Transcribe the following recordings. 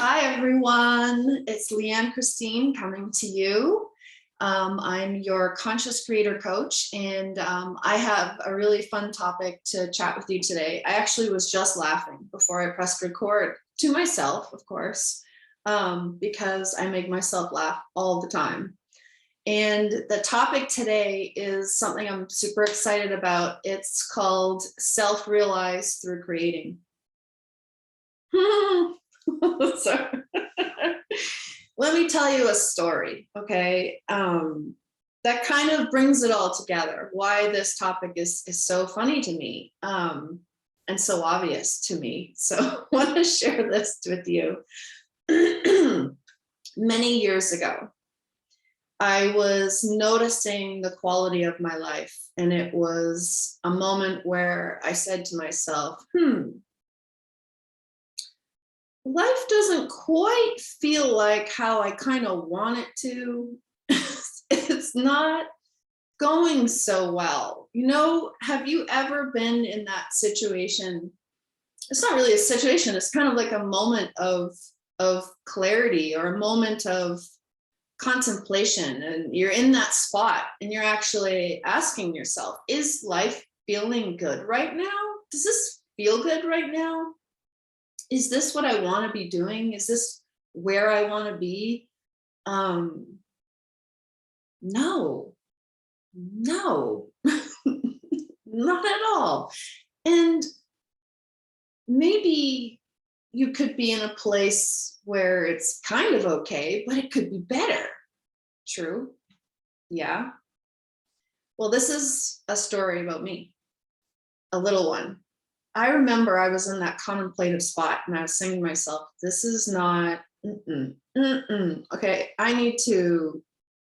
Hi, everyone. It's Leanne Christine coming to you. I'm your conscious creator coach, and I have a really fun topic to chat with you today. I actually was just laughing before I pressed record to myself, of course, because I make myself laugh all the time. And the topic today is something I'm super excited about. It's called self-realize through creating. So let me tell you a story, okay? That kind of brings it all together, why this topic is so funny to me, and so obvious to me. So I want to share this with you. Many years ago, I was noticing the quality of my life, and it was a moment where I said to myself, life doesn't quite feel like how I kind of want it to. It's not going so well. Have you ever been in that situation? It's not really a situation, it's kind of like a moment of clarity or a moment of contemplation, and you're in that spot and you're actually asking yourself, is life feeling good right now? Does this feel good right now? Is this what I want to be doing? Is this where I want to be? No, no, not at all. And maybe you could be in a place where it's kind of okay, but it could be better. True. Yeah. Well, this is a story about me, a little one. I remember I was in that contemplative spot and I was saying to myself, this is not, okay, I need to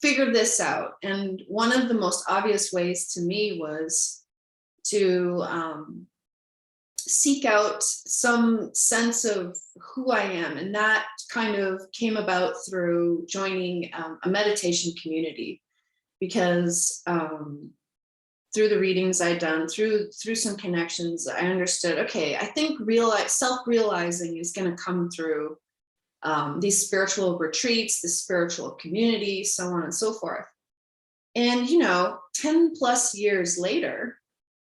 figure this out. And one of the most obvious ways to me was to seek out some sense of who I am. And that kind of came about through joining a meditation community, because through the readings I'd done, through some connections, I understood, okay, I think self-realizing is going to come through these spiritual retreats, the spiritual community, so on and so forth. And, 10 plus years later,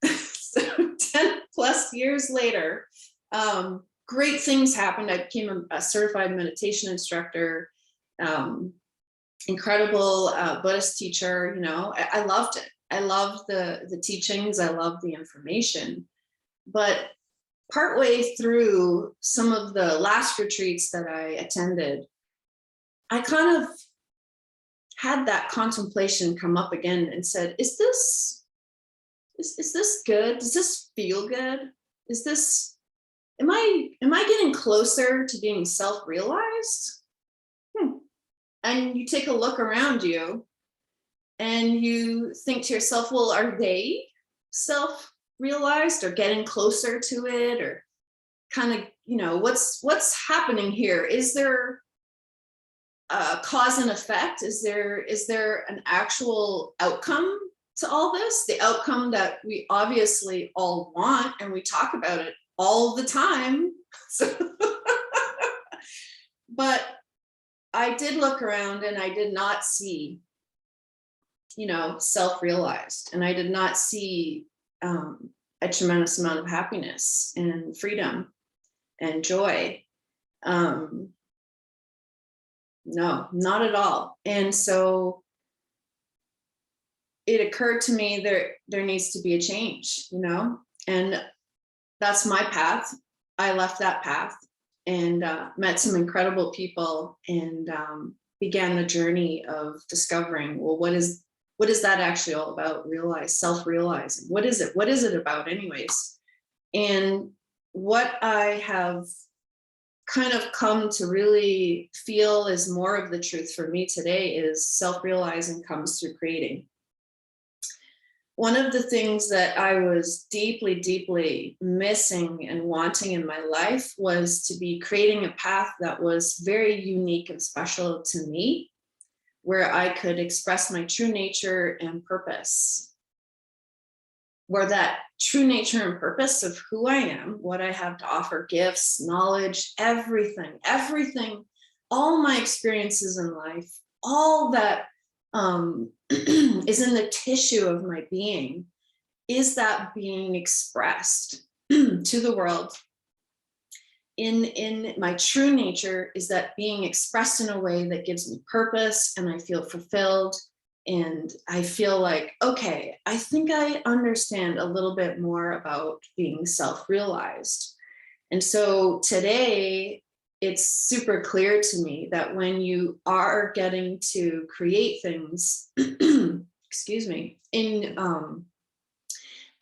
so 10 plus years later, great things happened. I became a certified meditation instructor, incredible Buddhist teacher. I loved it. I loved the teachings. I loved the information. But partway through some of the last retreats that I attended, I kind of had that contemplation come up again and said, is this good? Does this feel good? Am I getting closer to being self-realized? And you take a look around you and you think to yourself, well, are they self-realized or getting closer to it, or kind of, what's happening here? Is there a cause and effect? Is there an actual outcome to all this? The outcome that we obviously all want, and we talk about it all the time. But I did look around and I did not see, self-realized, and I did not see a tremendous amount of happiness and freedom and joy. No, not at all. And so it occurred to me there needs to be a change, and that's my path. I left that path and met some incredible people, and began the journey of discovering, well, what is that actually all about? Self-realizing. What is it? What is it about anyways? And what I have kind of come to really feel is more of the truth for me today is self-realizing comes through creating. One of the things that I was deeply, deeply missing and wanting in my life was to be creating a path that was very unique and special to me, where I could express my true nature and purpose. where that true nature and purpose of who I am, what I have to offer, gifts, knowledge, everything, all my experiences in life, all that is in the tissue of my being, is that being expressed to the world in my true nature, is that being expressed in a way that gives me purpose and I feel fulfilled. And I feel like, okay, I think I understand a little bit more about being self-realized. And so today, it's super clear to me that when you are getting to create things, excuse me, in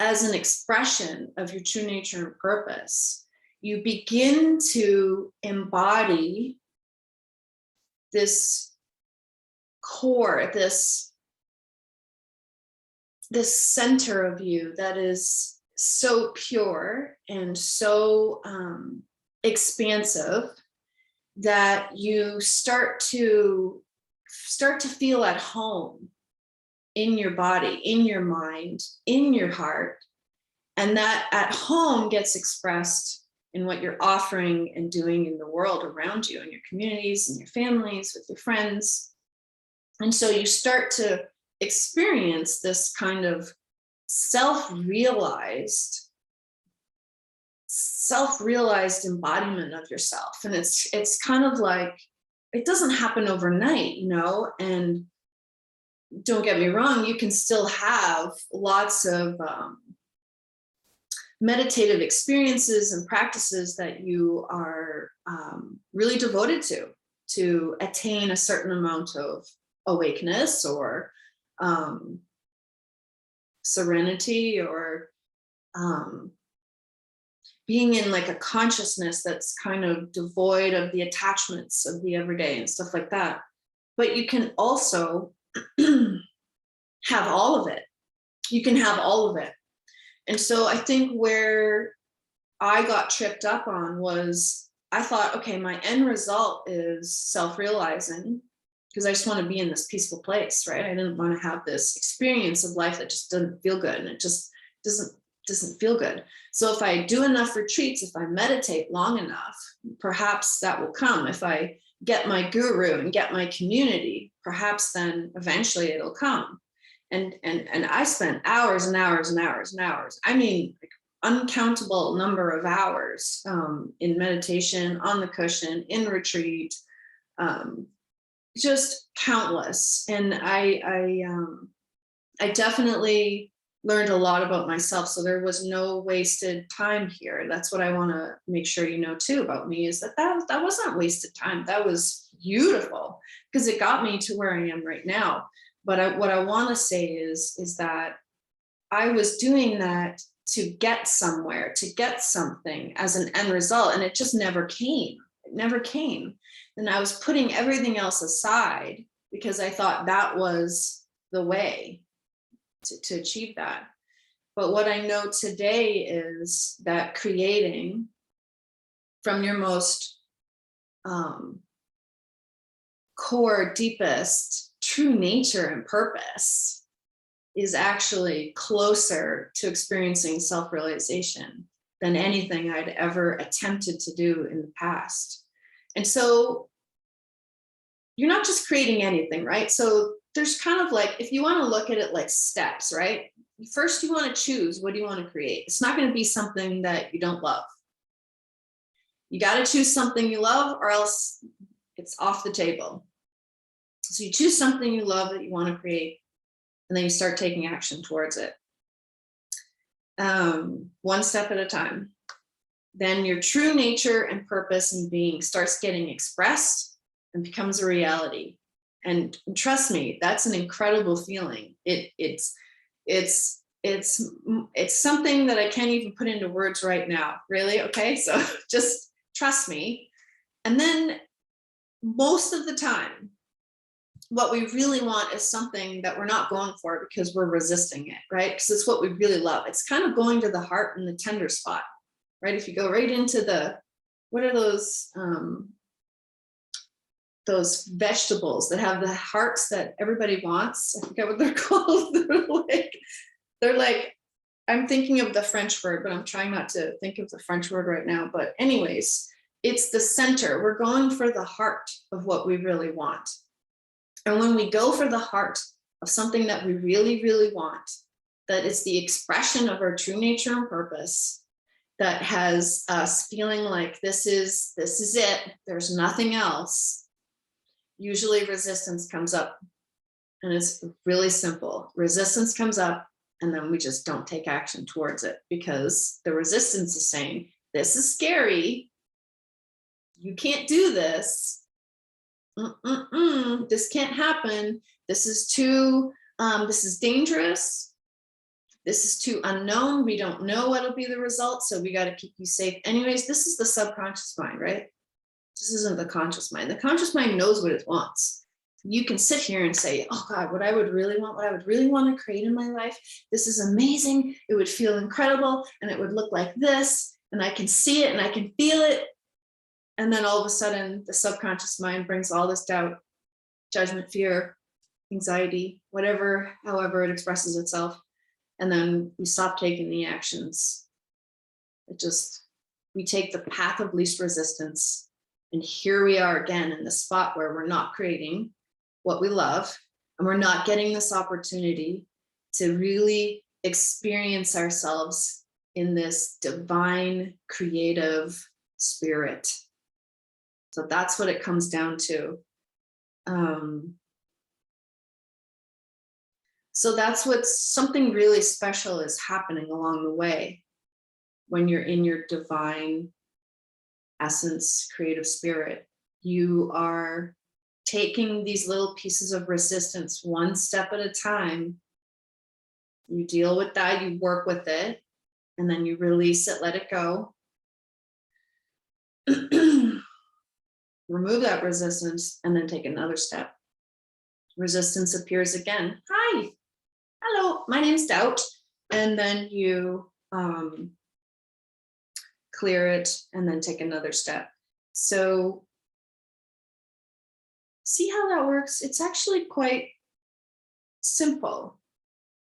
as an expression of your true nature and purpose, you begin to embody this core, this center of you that is so pure and so expansive that you start to feel at home in your body, in your mind, in your heart. And that at home gets expressed in what you're offering and doing in the world around you, in your communities, in your families, with your friends. And so you start to experience this kind of self-realized embodiment of yourself. And it's kind of like, it doesn't happen overnight, you know, and don't get me wrong, you can still have lots of meditative experiences and practices that you are really devoted to attain a certain amount of awakeness or serenity, or being in like a consciousness that's kind of devoid of the attachments of the everyday and stuff like that. But you can also have all of it. You can have all of it. And so I think where I got tripped up on was, I thought, okay, my end result is self-realizing, because I just want to be in this peaceful place, right? I didn't want to have this experience of life that just doesn't feel good, and it just doesn't feel good. So if I do enough retreats, if I meditate long enough, perhaps that will come. If I get my guru and get my community, perhaps then eventually it'll come. And I spent hours and hours and hours and hours. I mean, like uncountable number of hours in meditation, on the cushion, in retreat, just countless. And I definitely learned a lot about myself. So there was no wasted time here. That's what I want to make sure you know too about me, is that wasn't wasted time. That was beautiful, because it got me to where I am right now. But what I want to say is that I was doing that to get somewhere, to get something as an end result, and it just never came. It never came. And I was putting everything else aside because I thought that was the way to achieve that. But what I know today is that creating from your most core, deepest, true nature and purpose is actually closer to experiencing self-realization than anything I'd ever attempted to do in the past. And so you're not just creating anything, right? So there's kind of like, if you want to look at it like steps, right? First, you want to choose, what do you want to create? It's not going to be something that you don't love. You got to choose something you love, or else it's off the table. So you choose something you love that you want to create, and then you start taking action towards it. One step at a time. Then your true nature and purpose and being starts getting expressed and becomes a reality. And trust me, that's an incredible feeling. It's something that I can't even put into words right now. Really? Okay. So just trust me. And then most of the time, what we really want is something that we're not going for because we're resisting it, right? Because it's what we really love. It's kind of going to the heart and the tender spot, right? If you go right into what are those vegetables that have the hearts that everybody wants? I forget what they're called. They're like, I'm thinking of the French word, but I'm trying not to think of the French word right now. But anyways, it's the center. We're going for the heart of what we really want. And when we go for the heart of something that we really, really want, that is the expression of our true nature and purpose, that has us feeling like this is it, there's nothing else, usually resistance comes up. And it's really simple. Resistance comes up, and then we just don't take action towards it because the resistance is saying, this is scary. You can't do this. This can't happen. This is too, this is dangerous. This is too unknown. We don't know what'll be the result. So we got to keep you safe. Anyways, this is the subconscious mind, right? This isn't the conscious mind. The conscious mind knows what it wants. You can sit here and say, oh God, what I would really want to create in my life, this is amazing. It would feel incredible. And it would look like this. And I can see it and I can feel it. And then all of a sudden, the subconscious mind brings all this doubt, judgment, fear, anxiety, whatever, however it expresses itself. And then we stop taking the actions. We take the path of least resistance. And here we are again in the spot where we're not creating what we love, and we're not getting this opportunity to really experience ourselves in this divine, creative spirit. So that's what it comes down to. So that's what's something really special is happening along the way when you're in your divine essence, creative spirit. You are taking these little pieces of resistance one step at a time. You deal with that, you work with it, and then you release it, let it go. Remove that resistance and then take another step. Resistance appears again. Hi, hello, my name's doubt. And then you clear it and then take another step. So see how that works? It's actually quite simple.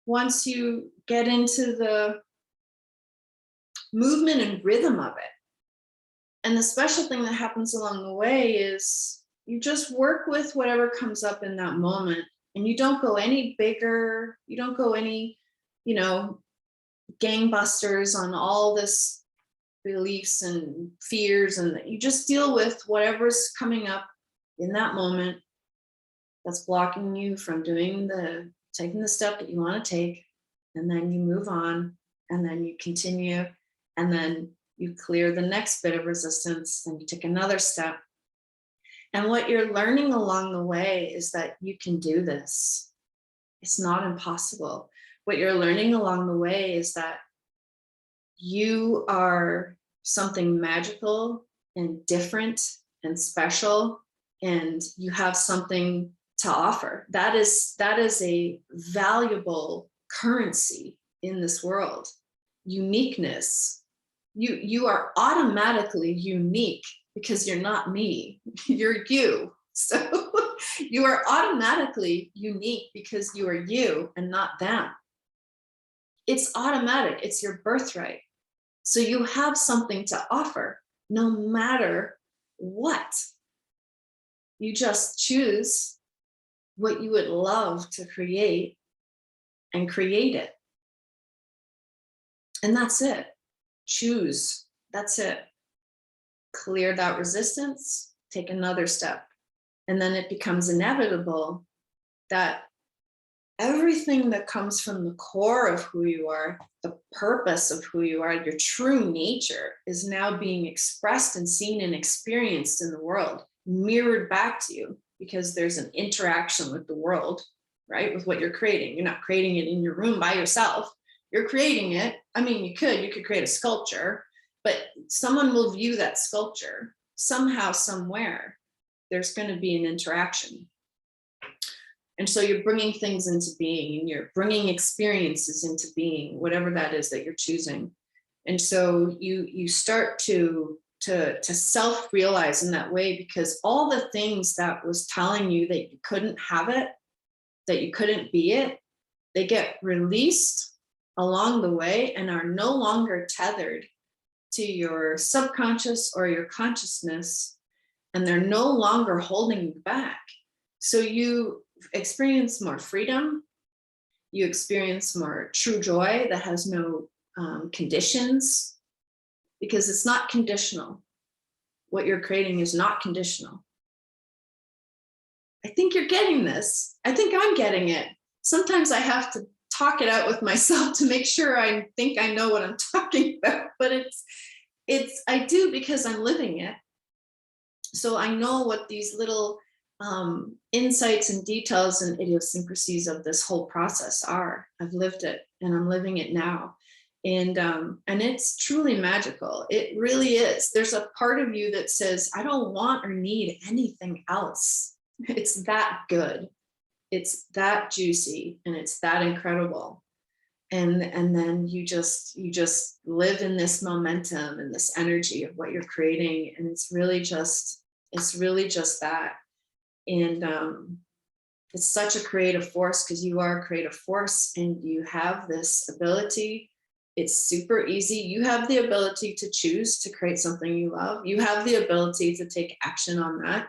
Once you get into the movement and rhythm of it. And the special thing that happens along the way is you just work with whatever comes up in that moment, and you don't go any bigger. You don't go any, gangbusters on all this beliefs and fears, and you just deal with whatever's coming up in that moment that's blocking you from taking the step that you want to take. And then you move on, and then you continue, and then you clear the next bit of resistance, and you take another step. And what you're learning along the way is that you can do this. It's not impossible. What you're learning along the way is that you are something magical and different and special, and you have something to offer. That is a valuable currency in this world. Uniqueness. You are automatically unique because you're not me, you're you. So you are automatically unique because you are you and not them. It's automatic, it's your birthright. So you have something to offer no matter what. You just choose what you would love to create and create it. And that's it. Choose. That's it. Clear that resistance, take another step. And then it becomes inevitable that everything that comes from the core of who you are, the purpose of who you are, your true nature is now being expressed and seen and experienced in the world, mirrored back to you, because there's an interaction with the world, right? With what you're creating. You're not creating it in your room by yourself. You're creating it. I mean, you could create a sculpture, but someone will view that sculpture somehow, somewhere. There's going to be an interaction. And so you're bringing things into being, and you're bringing experiences into being, whatever that is that you're choosing. And so you start to self-realize in that way, because all the things that was telling you that you couldn't have it, that you couldn't be it, they get released, along the way and are no longer tethered to your subconscious or your consciousness, and they're no longer holding you back. So you experience more freedom, you experience more true joy that has no conditions, because it's not conditional. What you're creating is not conditional. I think you're getting this. I think I'm getting it. Sometimes I have to talk it out with myself to make sure I think I know what I'm talking about, but I do, because I'm living it. So I know what these little insights and details and idiosyncrasies of this whole process are. I've lived it and I'm living it now. And it's truly magical. It really is. There's a part of you that says, I don't want or need anything else. It's that good. It's that juicy and it's that incredible. And then you just live in this momentum and this energy of what you're creating. And it's really just that. And it's such a creative force, because you are a creative force and you have this ability. It's super easy. You have the ability to choose to create something you love. You have the ability to take action on that.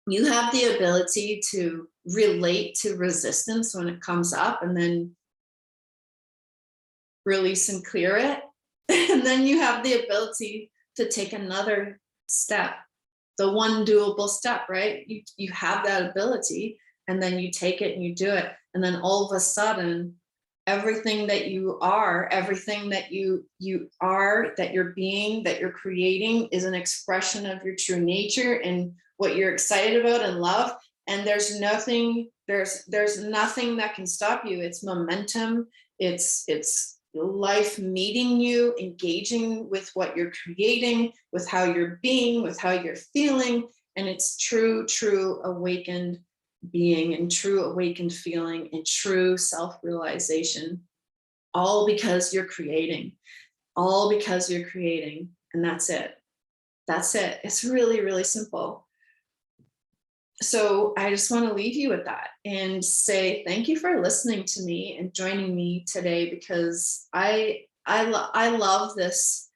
You have the ability to relate to resistance when it comes up and then release and clear it. And then you have the ability to take another step, the one doable step, right? You have that ability, and then you take it and you do it. And then all of a sudden, everything that you are, everything that you are, that you're being, that you're creating, is an expression of your true nature and what you're excited about and love. And there's nothing that can stop you. It's momentum. It's life meeting you, engaging with what you're creating, with how you're being, with how you're feeling. And it's true awakened being and true awakened feeling and true self-realization, all because you're creating, and that's it. It's really, really simple. So I just want to leave you with that and say thank you for listening to me and joining me today, because I love this.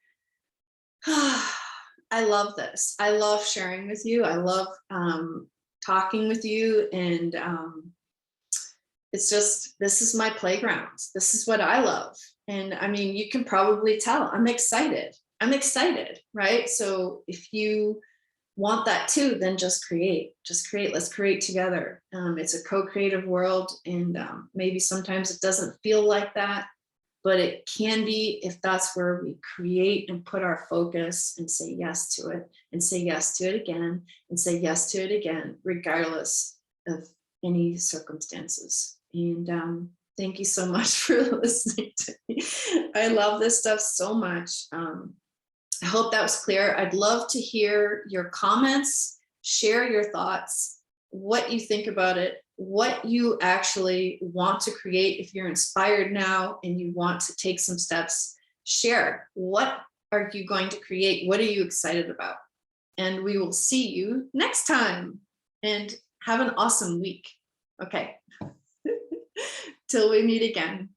I love this. I love sharing with you. I love talking with you, and it's just, this is my playground. This is what I love. And I mean, you can probably tell I'm excited, right? So if you want that too, then just create, let's create together. It's a co-creative world, and maybe sometimes it doesn't feel like that, but it can be, if that's where we create and put our focus and say yes to it, and say yes to it again, and say yes to it again, regardless of any circumstances. And thank you so much for listening to me. I love this stuff so much. I hope that was clear. I'd love to hear your comments, share your thoughts, what you think about it, what you actually want to create. If you're inspired now and you want to take some steps, share. What are you going to create? What are you excited about? And we will see you next time, and have an awesome week. Okay. Till we meet again.